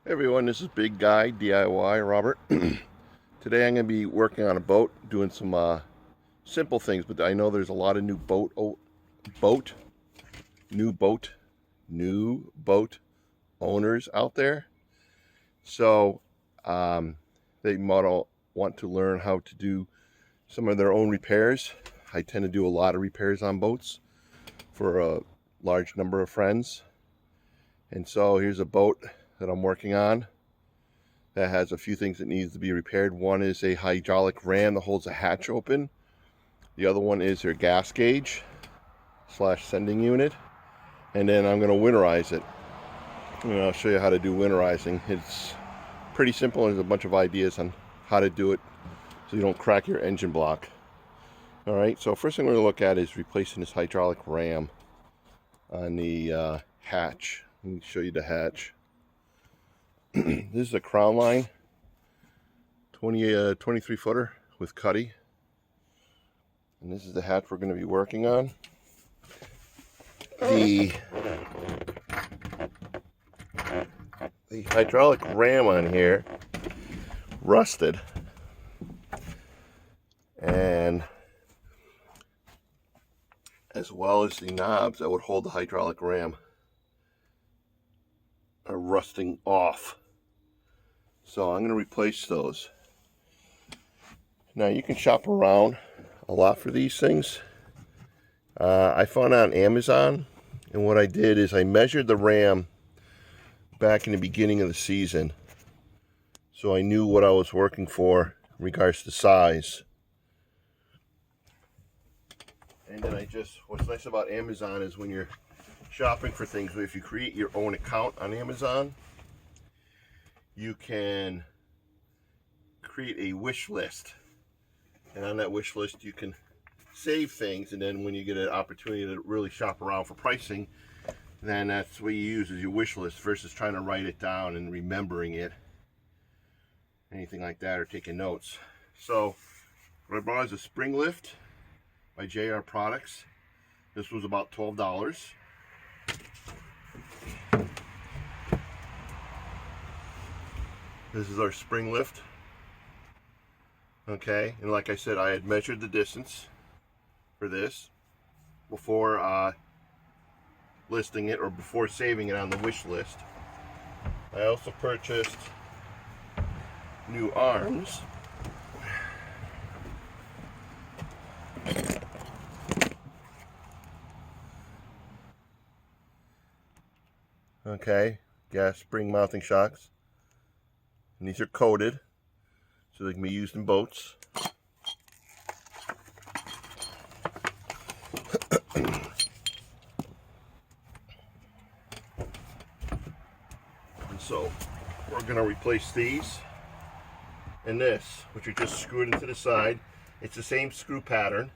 Hey everyone, this is Big Guy DIY Robert. Today I'm going to be working on a boat, doing some simple things, but I know there's a lot of new new boat owners out there. So they might want to learn how to do some of their own repairs. I tend to do a lot of repairs on boats for a large number of friends. And so here's a boat that I'm working on that has a few things that needs to be repaired. One is a hydraulic ram that holds a hatch open. The other one is their gas gauge / sending unit. And then I'm going to winterize it. And I'll show you how to do winterizing. It's pretty simple. There's a bunch of ideas on how to do it so you don't crack your engine block. Alright, so first thing we're going to look at is replacing this hydraulic ram on the hatch. Let me show you the hatch. This is a crown line 23 footer with cutty, and this is the hatch we're going to be working on. The hydraulic ram on here rusted, and as well as the knobs that would hold the hydraulic ram are rusting off. So I'm going to replace those. Now you can shop around a lot for these things. I found on Amazon, and what I did is I measured the ram back in the beginning of the season, so I knew what I was working for in regards to size. And then what's nice about Amazon is when you're shopping for things, if you create your own account on Amazon, you can create a wish list, and on that wish list you can save things, and then when you get an opportunity to really shop around for pricing, then that's what you use as your wish list versus trying to write it down and remembering it, anything like that, or taking notes. So what I bought is a spring lift by JR Products. This was about $12. This is our spring lift. Okay, and like I said, I had measured the distance for this before listing it, or before saving it on the wish list. I also purchased new arms. Okay, gas spring mounting shocks. And these are coated, so they can be used in boats. And so we're going to replace these and this, which are just screwed into the side. It's the same screw pattern,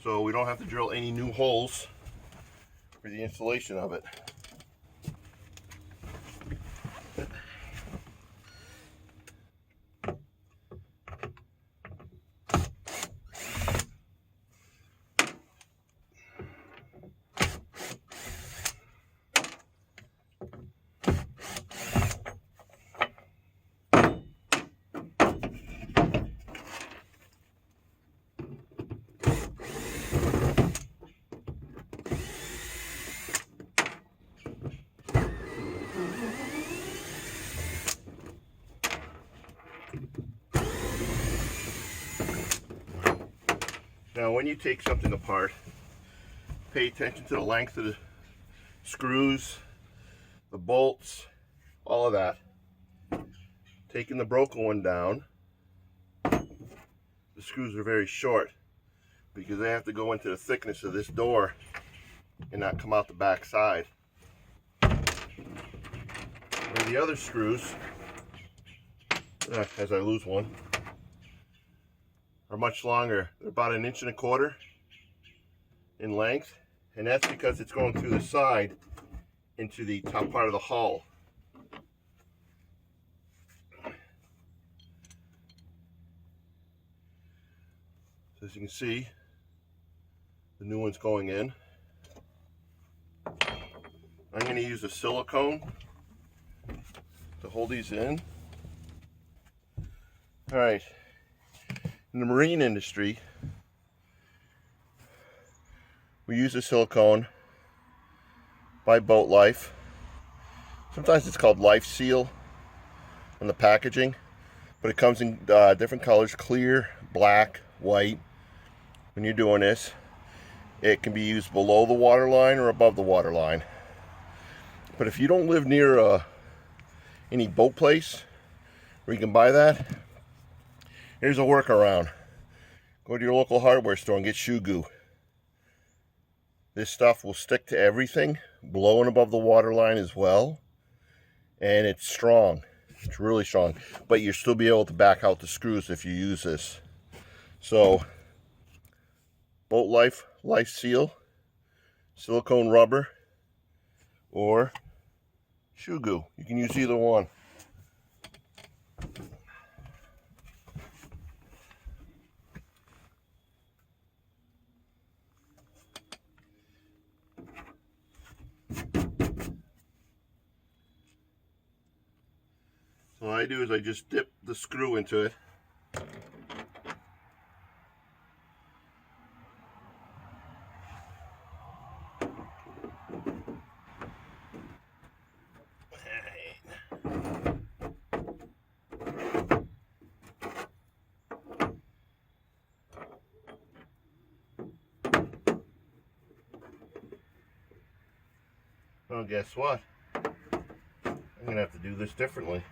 so we don't have to drill any new holes for the installation of it. Now when you take something apart, pay attention to the length of the screws, the bolts, all of that. Taking the broken one down, the screws are very short because they have to go into the thickness of this door and not come out the back side. Where the other screws, as I lose one, are much longer. They're about 1.25 inches in length, and that's because it's going through the side into the top part of the hull. So as you can see, the new one's going in. I'm going to use a silicone to hold these in. All right, in the marine industry, we use a silicone by Boat Life. Sometimes it's called Life Seal on the packaging, but it comes in different colors, clear, black, white. When you're doing this, it can be used below the water line or above the water line. But if you don't live near any boat place where you can buy that, here's a workaround. Go to your local hardware store and get shoe goo. This stuff will stick to everything, below and above the water line as well. And it's strong. It's really strong. But you'll still be able to back out the screws if you use this. So, Boat Life Life Seal, silicone rubber, or shoe goo. You can use either one. So what I do is I just dip the screw into it. Well, guess what? I'm gonna have to do this differently.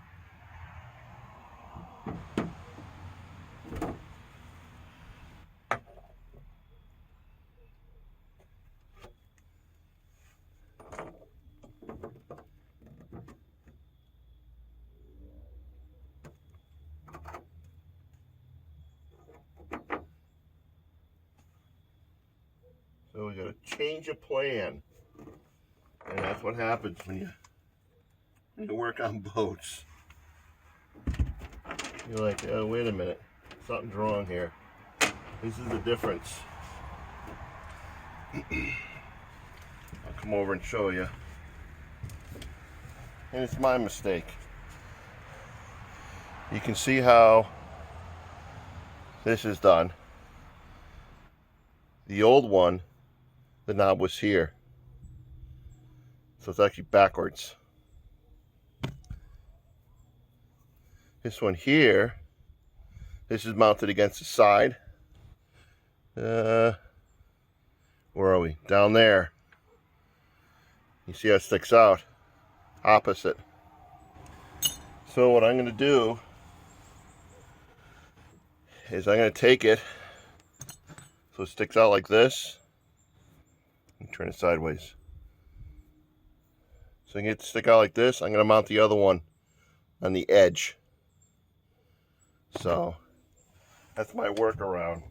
So we got to change a plan, and that's what happens when you work on boats. You're like, oh, wait a minute, something's wrong here. This is the difference. I'll come over and show you. And it's my mistake. You can see how this is done. The old one, the knob was here. So it's actually backwards. This one here, this is mounted against the side. Where are we? Down there. You see how it sticks out? Opposite. So what I'm going to do is I'm going to take it so it sticks out like this. Let me turn it sideways. So I can get it to stick out like this. I'm going to mount the other one on the edge. So that's my workaround.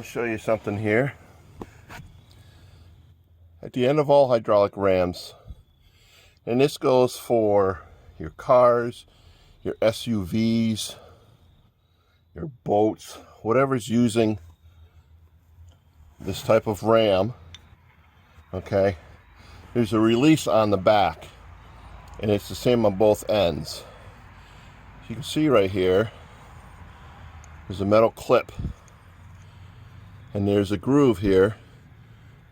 show you something here. At the end of all hydraulic rams, and this goes for your cars, your SUVs, your boats, whatever's using this type of ram, okay, there's a release on the back, and it's the same on both ends. You can see right here, there's a metal clip, and there's a groove here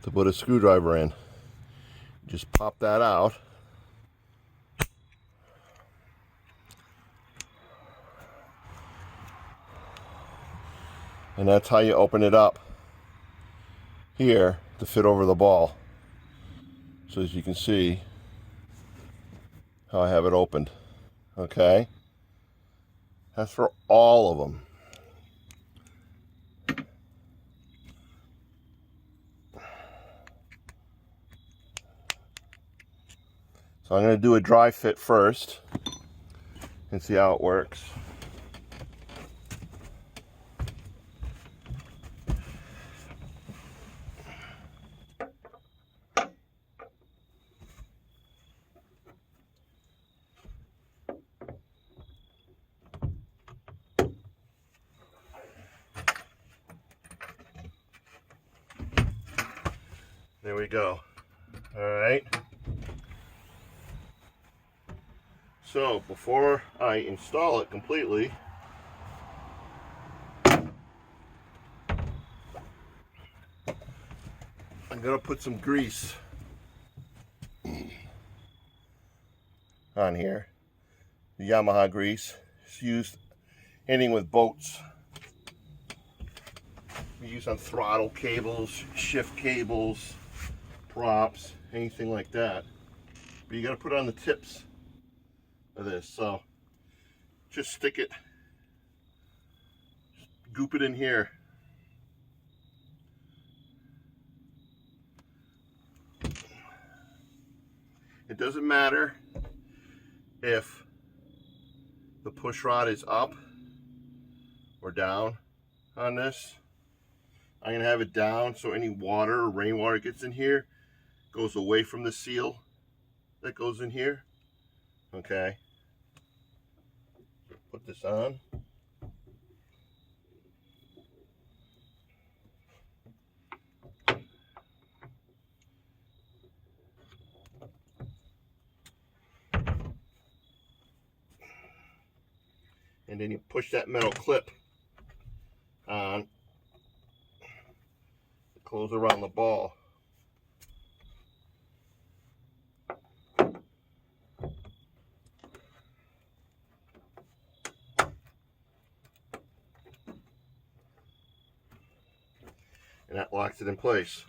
to put a screwdriver in. Just pop that out, and that's how you open it up here to fit over the ball. So as you can see how I have it opened, okay? That's for all of them. So I'm going to do a dry fit first and see how it works. There we go. All right. So before I install it completely, I'm gonna put some grease on here. The Yamaha grease. It's used anything with boats. We use on throttle cables, shift cables, props, anything like that. But you gotta put it on the tips of this. So just stick it, just goop it in here. It doesn't matter if the push rod is up or down on this. I'm gonna have it down so any water or rainwater gets in here goes away from the seal that goes in here. Okay. Put this on. And then you push that metal clip on to close around the ball. And that locks it in place.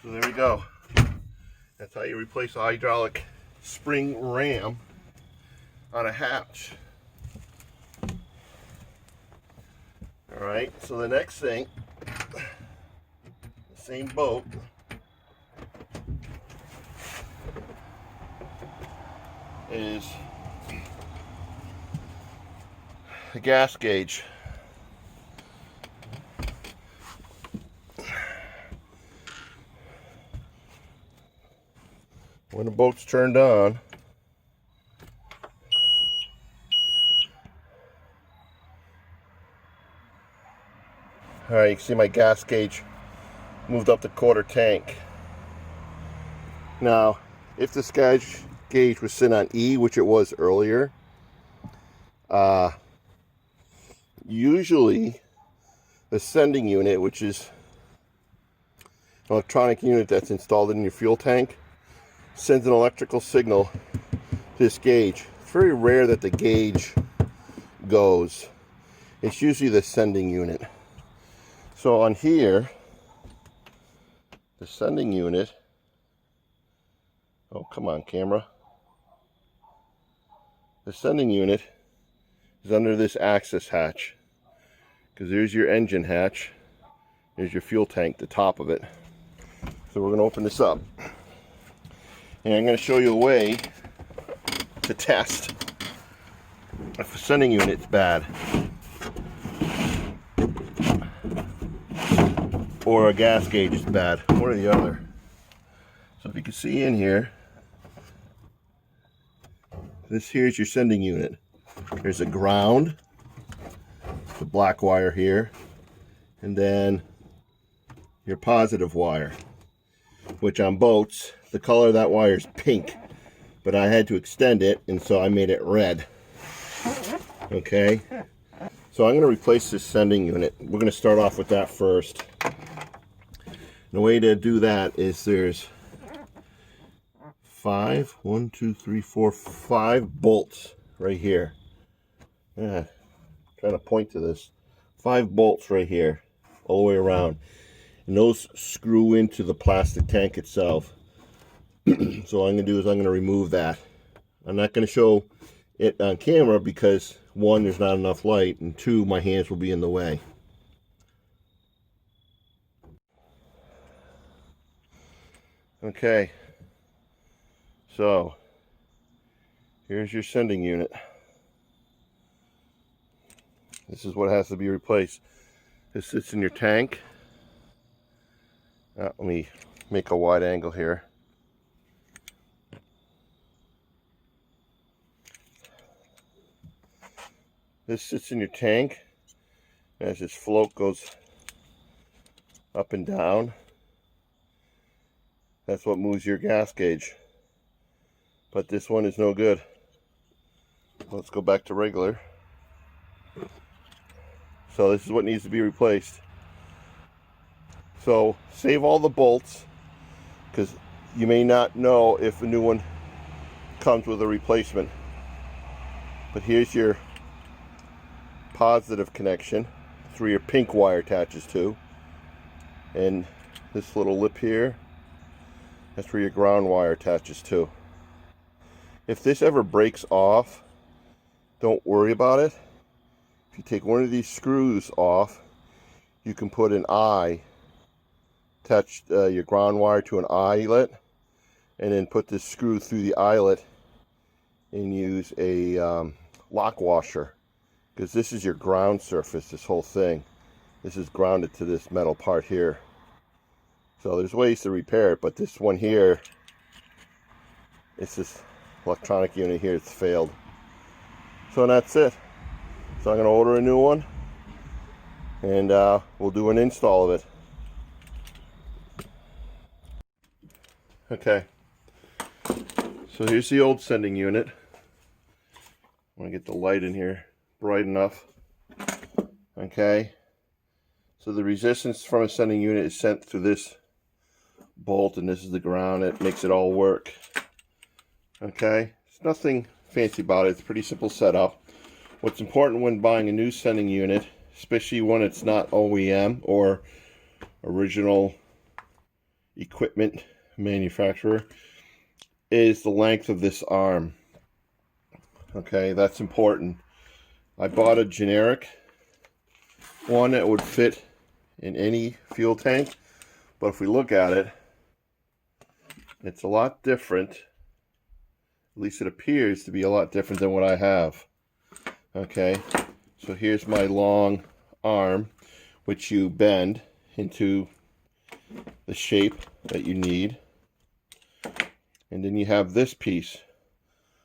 So there we go. That's how you replace a hydraulic spring ram on a hatch. All right, so the next thing, the same boat, is the gas gauge. When the boat's turned on, all right, you can see my gas gauge moved up to quarter tank. Now, if this gauge was sitting on E, which it was earlier, usually the sending unit, which is an electronic unit that's installed in your fuel tank, sends an electrical signal to this gauge. It's very rare that the gauge goes. It's usually the sending unit. So on here, the sending unit, oh come on camera, the sending unit is under this access hatch, because there's your engine hatch, there's your fuel tank, the top of it. So we're going to open this up, and I'm going to show you a way to test if the sending unit's bad. or a gas gauge is bad, one or the other. So if you can see in here, this here's your sending unit. There's a ground, the black wire here, and then your positive wire, which on boats, the color of that wire is pink, but I had to extend it, and so I made it red. Okay, so I'm going to replace this sending unit. We're going to start off with that first. The way to do that is there's 5 bolts right here. Yeah, trying to point to this. 5 bolts right here, all the way around. And those screw into the plastic tank itself. So what I'm going to do is I'm going to remove that. I'm not going to show it on camera because 1, there's not enough light, and 2, my hands will be in the way. Okay, so here's your sending unit. This is what has to be replaced. This sits in your tank. Let me make a wide angle here. This sits in your tank. As this float goes up and down, that's what moves your gas gauge. But this one is no good. Let's go back to regular. So this is what needs to be replaced. So save all the bolts, because you may not know if a new one comes with a replacement. But here's your positive connection. That's where your pink wire attaches to. And this little lip here, that's where your ground wire attaches to. If this ever breaks off, don't worry about it. If you take one of these screws off, you can put an eye, attach your ground wire to an eyelet, and then put this screw through the eyelet and use a lock washer, because this is your ground surface, this whole thing. This is grounded to this metal part here. So there's ways to repair it, but this one here, it's this electronic unit here, it's failed. So that's it. So I'm going to order a new one, and we'll do an install of it. Okay, so here's the old sending unit. I want to get the light in here bright enough. Okay, so the resistance from a sending unit is sent through this bolt, and this is the ground. It makes it all work. Okay, there's nothing fancy about it. It's a pretty simple setup. What's important when buying a new sending unit, especially one that's not OEM or original equipment manufacturer, is the length of this arm. Okay, that's important. I bought a generic one that would fit in any fuel tank, but if we look at it, it's a lot different. At least it appears to be a lot different than what I have. Okay, so here's my long arm, which you bend into the shape that you need. And then you have this piece.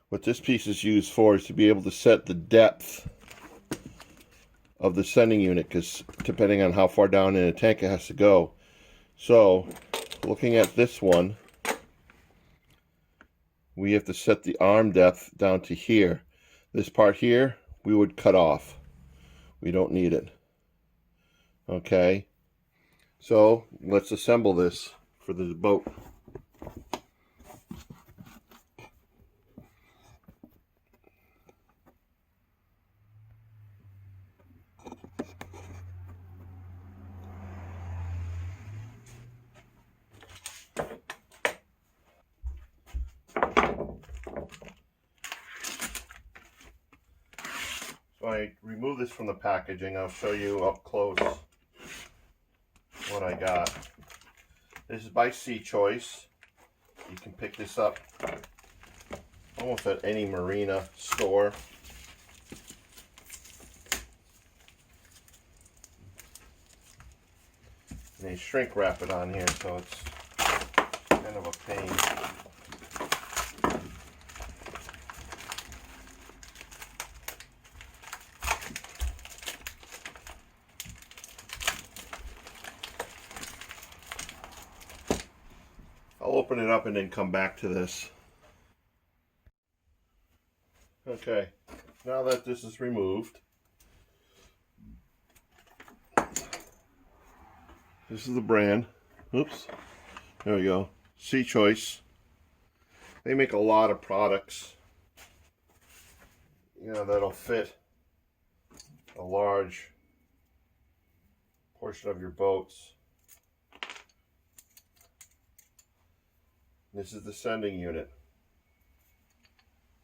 What this piece is used for is to be able to set the depth of the sending unit, because depending on how far down in a tank it has to go. So looking at this one, we have to set the arm depth down to here. This part here we would cut off. We don't need it. Okay, so let's assemble this for the boat. So I remove this from the packaging. I'll show you up close what I got. This is by Sea Choice. You can pick this up almost at any marina store. and you shrink wrap it on here, so it's kind of a pain. I'll open it up and then come back to this. Okay, now that this is removed, this is the brand. Oops, there we go. Sea Choice. They make a lot of products, you know, that'll fit a large portion of your boats. This is the sending unit.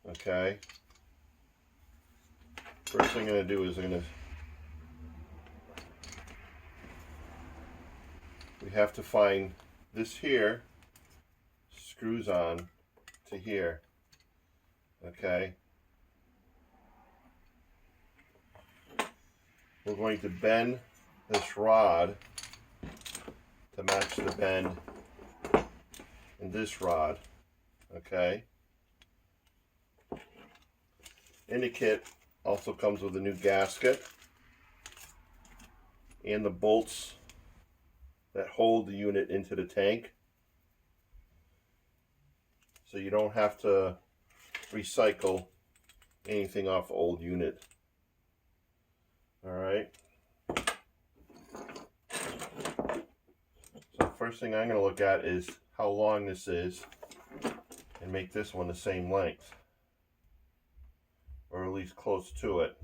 Okay. First thing I'm going to do is we have to find this here, screws on to here. Okay. We're going to bend this rod to match the bend in this rod. Okay. In the kit also comes with a new gasket and the bolts that hold the unit into the tank, so you don't have to recycle anything off the old unit. Alright, so first thing I'm going to look at is how long this is and make this one the same length, or at least close to it.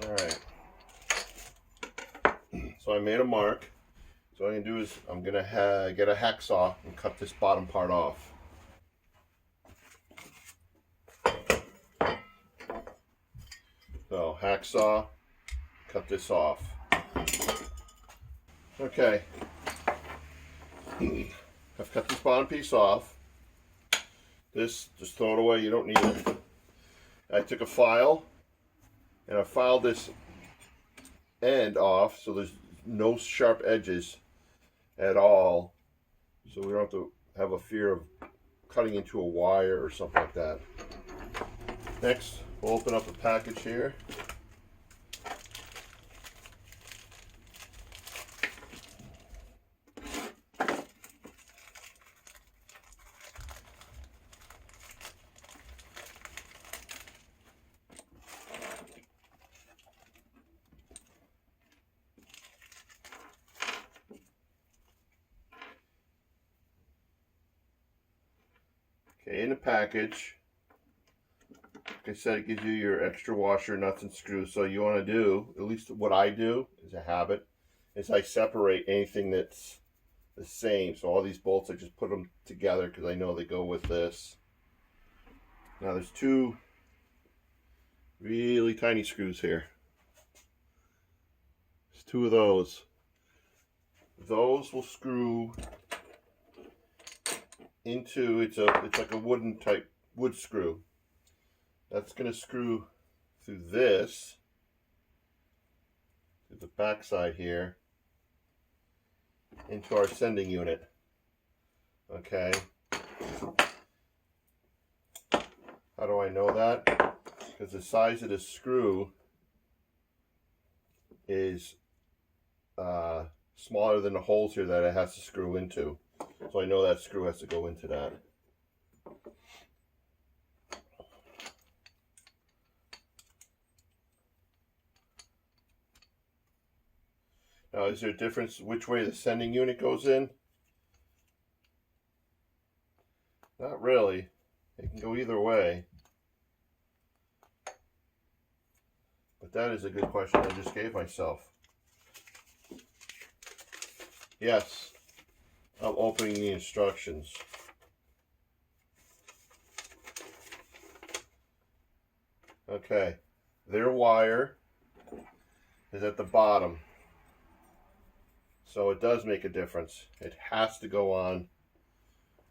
Alright, so I made a mark. So what I'm going to do is I'm going to get a hacksaw and cut this bottom part off. So hacksaw, cut this off. Okay, I've cut this bottom piece off. This, just throw it away, you don't need it. I took a file and I filed this end off so there's no sharp edges at all, so we don't have to have a fear of cutting into a wire or something like that. Next, we'll open up a package here. Okay, in the package, like I said, it gives you your extra washer, nuts, and screws. So you want to do, at least what I do, is a habit, is I separate anything that's the same. So all these bolts, I just put them together because I know they go with this. Now there's two really tiny screws here. There's two of those. Those will screw into, it's like a wooden type wood screw. That's going to screw through this, through the back side here, into our sending unit. Okay. How do I know that? Because the size of the screw is smaller than the holes here that it has to screw into. So I know that screw has to go into that. Now, is there a difference which way the sending unit goes in? Not really. It can go either way. But that is a good question I just gave myself. Yes, I'm opening the instructions. Okay, their wire is at the bottom, so it does make a difference. It has to go on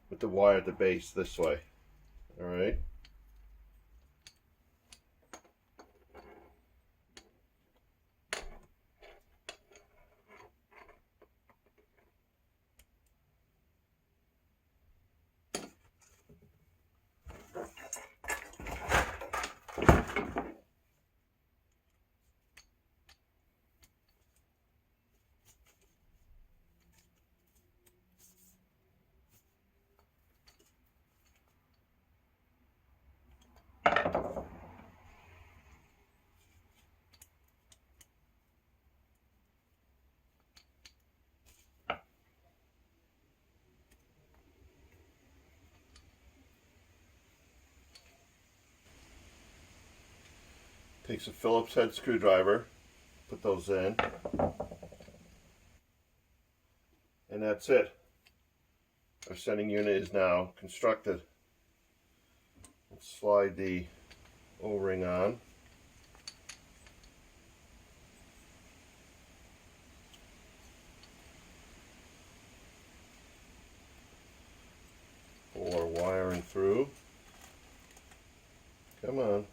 with the wire at the base this way. All right. Takes a Phillips head screwdriver, put those in, and that's it. Our sending unit is now constructed. Let's slide the O-ring on. Pull our wiring through. Come on.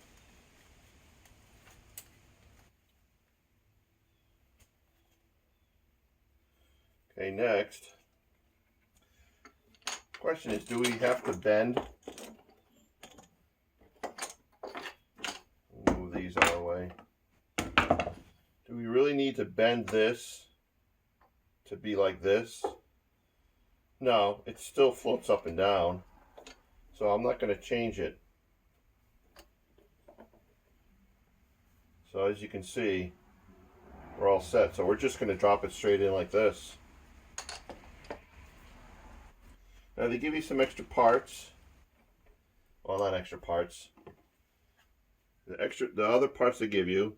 Okay, next. Question is, do we have to bend? Move these out of the way. Do we really need to bend this to be like this? No, it still floats up and down, so I'm not going to change it. So as you can see, we're all set. So we're just going to drop it straight in like this. Now they give you some extra parts. Well, not extra parts. The other parts they give you.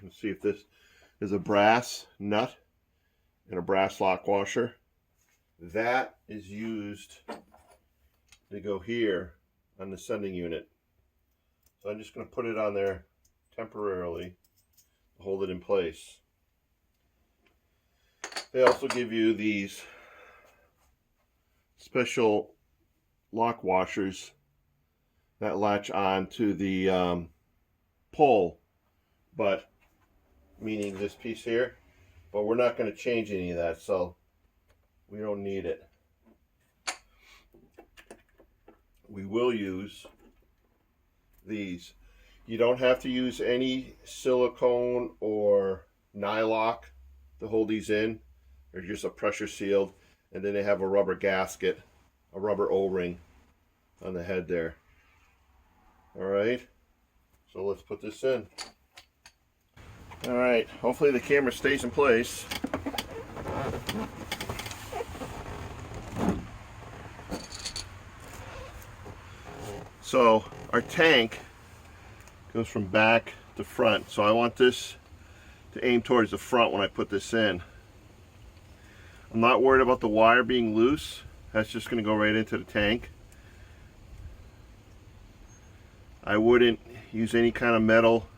Let's see if this is a brass nut and a brass lock washer. That is used to go here on the sending unit. So I'm just going to put it on there temporarily to hold it in place. They also give you these special lock washers that latch on to the pole, but meaning this piece here, but we're not going to change any of that, so we don't need it. We will use these. You don't have to use any silicone or nylock to hold these in. They're just a pressure sealed, and then they have a rubber gasket, a rubber O-ring on the head there. All right, so let's put this in. All right, hopefully the camera stays in place. So our tank goes from back to front. So I want this to aim towards the front when I put this in. I'm not worried about the wire being loose. That's just going to go right into the tank. I wouldn't use any kind of metal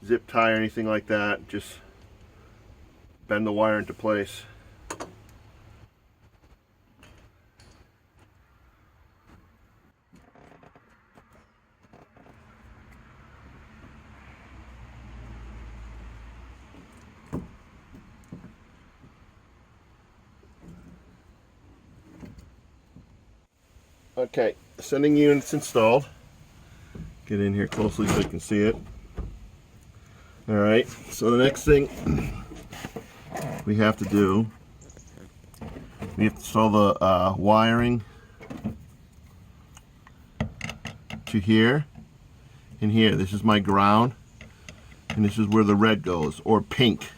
zip tie or anything like that. Just bend the wire into place. Okay, sending unit's installed. Get in here closely so you can see it. All right, so the next thing we have to do, we have to install the wiring to here and here. This is my ground, and this is where the red goes, or pink.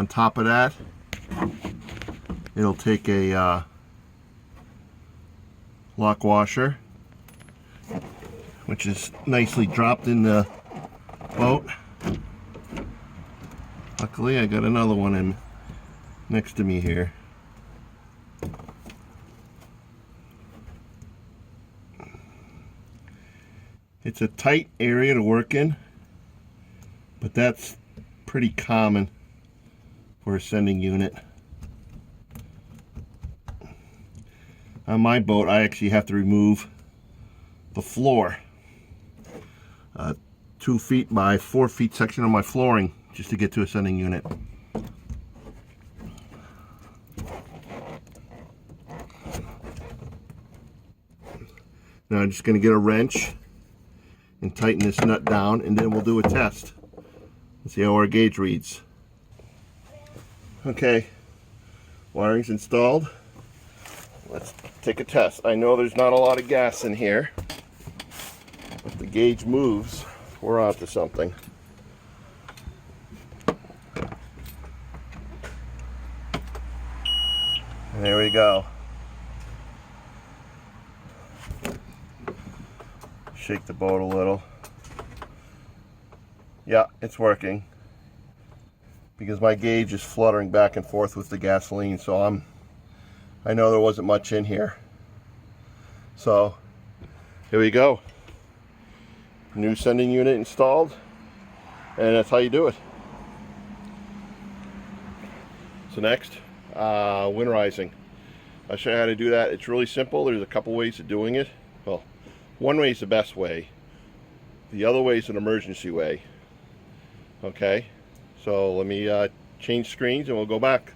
On top of that, it'll take a lock washer, which is nicely dropped in the boat. Luckily, I got another one in next to me here. It's a tight area to work in, but that's pretty common for a sending unit. On my boat, I actually have to remove the floor. 2 feet by 4 feet section of my flooring just to get to a sending unit. Now I'm just going to get a wrench and tighten this nut down, and then we'll do a test and see how our gauge reads. Okay, wiring's installed. Let's take a test. I know there's not a lot of gas in here. If the gauge moves, we're onto something. And there we go. Shake the boat a little. Yeah, it's working. Because my gauge is fluttering back and forth with the gasoline, so I know there wasn't much in here. So, here we go. New sending unit installed, and that's how you do it. So next, winterizing. I'll show you how to do that. It's really simple. There's a couple ways of doing it. Well, one way is the best way. The other way is an emergency way. Okay, so let me change screens and we'll go back.